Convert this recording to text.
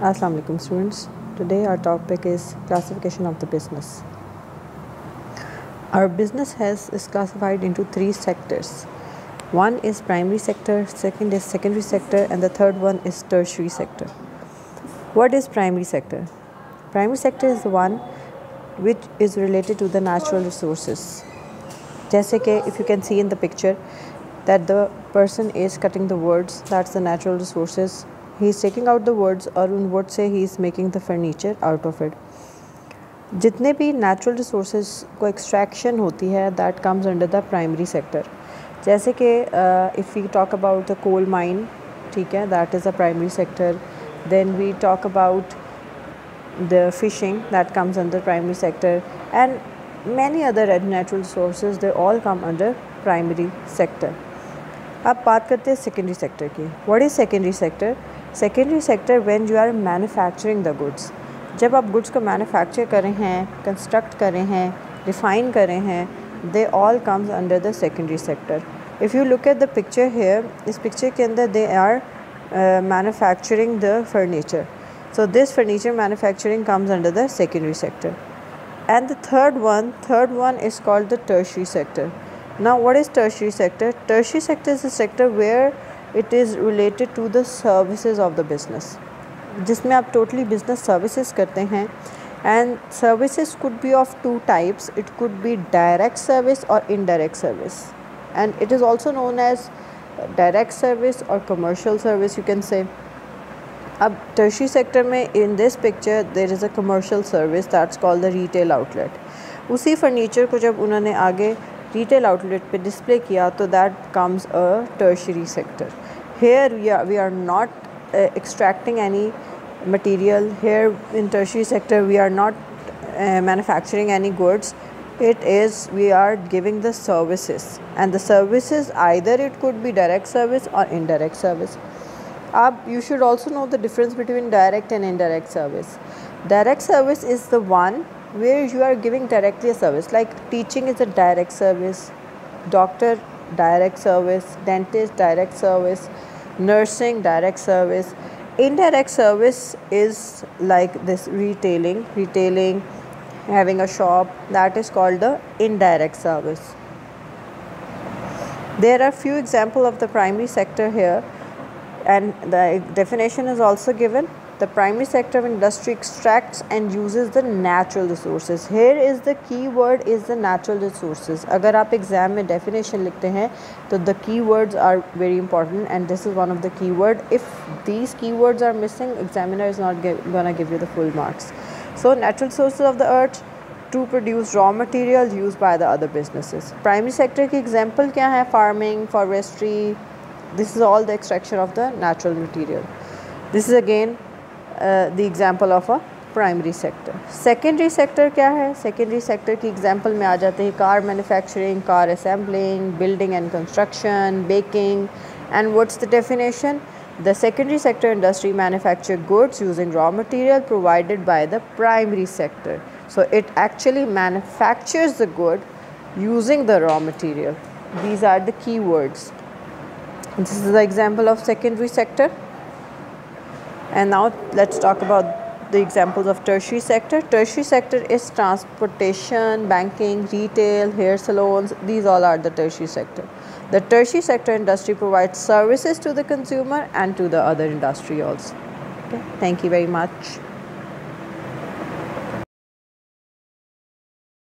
Assalamu alaikum students. Today our topic is classification of the business. Our business is classified into three sectors. One is primary sector, second is secondary sector, and the third one is tertiary sector. What is primary sector? Primary sector is the one which is related to the natural resources. जैसे कि if you can see in the picture that the person is cutting the woods, that's the natural resources. He is taking out the woods और उन wood से he is making the furniture out of it. जितने भी natural resources को extraction होती है that comes under the primary sector. जैसे कि if we talk about the coal mine, ठीक है, that is a primary sector. Then we talk about the fishing, that comes under primary sector, and many other natural resources, they all come under primary sector. अब बात करते हैं secondary sector की. What is secondary sector? Secondary sector when you are manufacturing the goods. जब आप goods को manufacture कर रहे हैं, कंस्ट्रक्ट कर रहे हैं, रिफाइन कर रहे हैं, they all comes under the secondary sector. If you look at the picture here, इस पिक्चर के अंदर they are manufacturing the furniture. So this furniture manufacturing comes under the secondary sector. And the third one is called the tertiary sector. Now what is tertiary sector? Tertiary sector is a sector where it is related to the services of the business, जिसमें आप totally business services करते हैं. And services could be of two types. It could be direct service or indirect service. And it is also known as direct service or commercial service, you can say. अब tertiary sector में in this picture there is a commercial service that's called the retail outlet. उसी furniture को जब उन्होंने आगे retail outlet पे display किया तो that comes a tertiary sector. Here we are not extracting any material. Here in tertiary sector we are not manufacturing any goods. It is we are giving the services, and the services either it could be direct service or indirect service. You should also know the difference between direct and indirect service. Direct service is the one where you are giving directly a service, like teaching is a direct service, doctor direct service, dentist direct service, nursing direct service. Indirect service is like this retailing, having a shop, that is called the indirect service. There are few examples of the primary sector here, and the definition is also given. The primary sector of industry extracts and uses the natural resources. Here is the key word is the natural resources. अगर आप exam में definition लिखते हैं तो the keywords are very important, and this is one of the keyword. If these keywords are missing, examiner is not gonna give you the full marks. So natural resources of the earth to produce raw material used by the other businesses. Primary sector की example क्या है? Farming, forestry. This is all the extraction of the natural material. This is again the example of a primary sector. Secondary sector क्या है? Secondary sector की example में आ जाते हैं car manufacturing, car assembling, building and construction, baking. And what's the definition? The secondary sector industry manufacture goods using raw material provided by the primary sector. So it actually manufactures the good using the raw material. These are the key words. This is the example of secondary sector. And now let's talk about the examples of tertiary sector. Tertiary sector is transportation, banking, retail, hair salons. These all are the tertiary sector. The tertiary sector industry provides services to the consumer and to the other industry also. Okay. Thank you very much.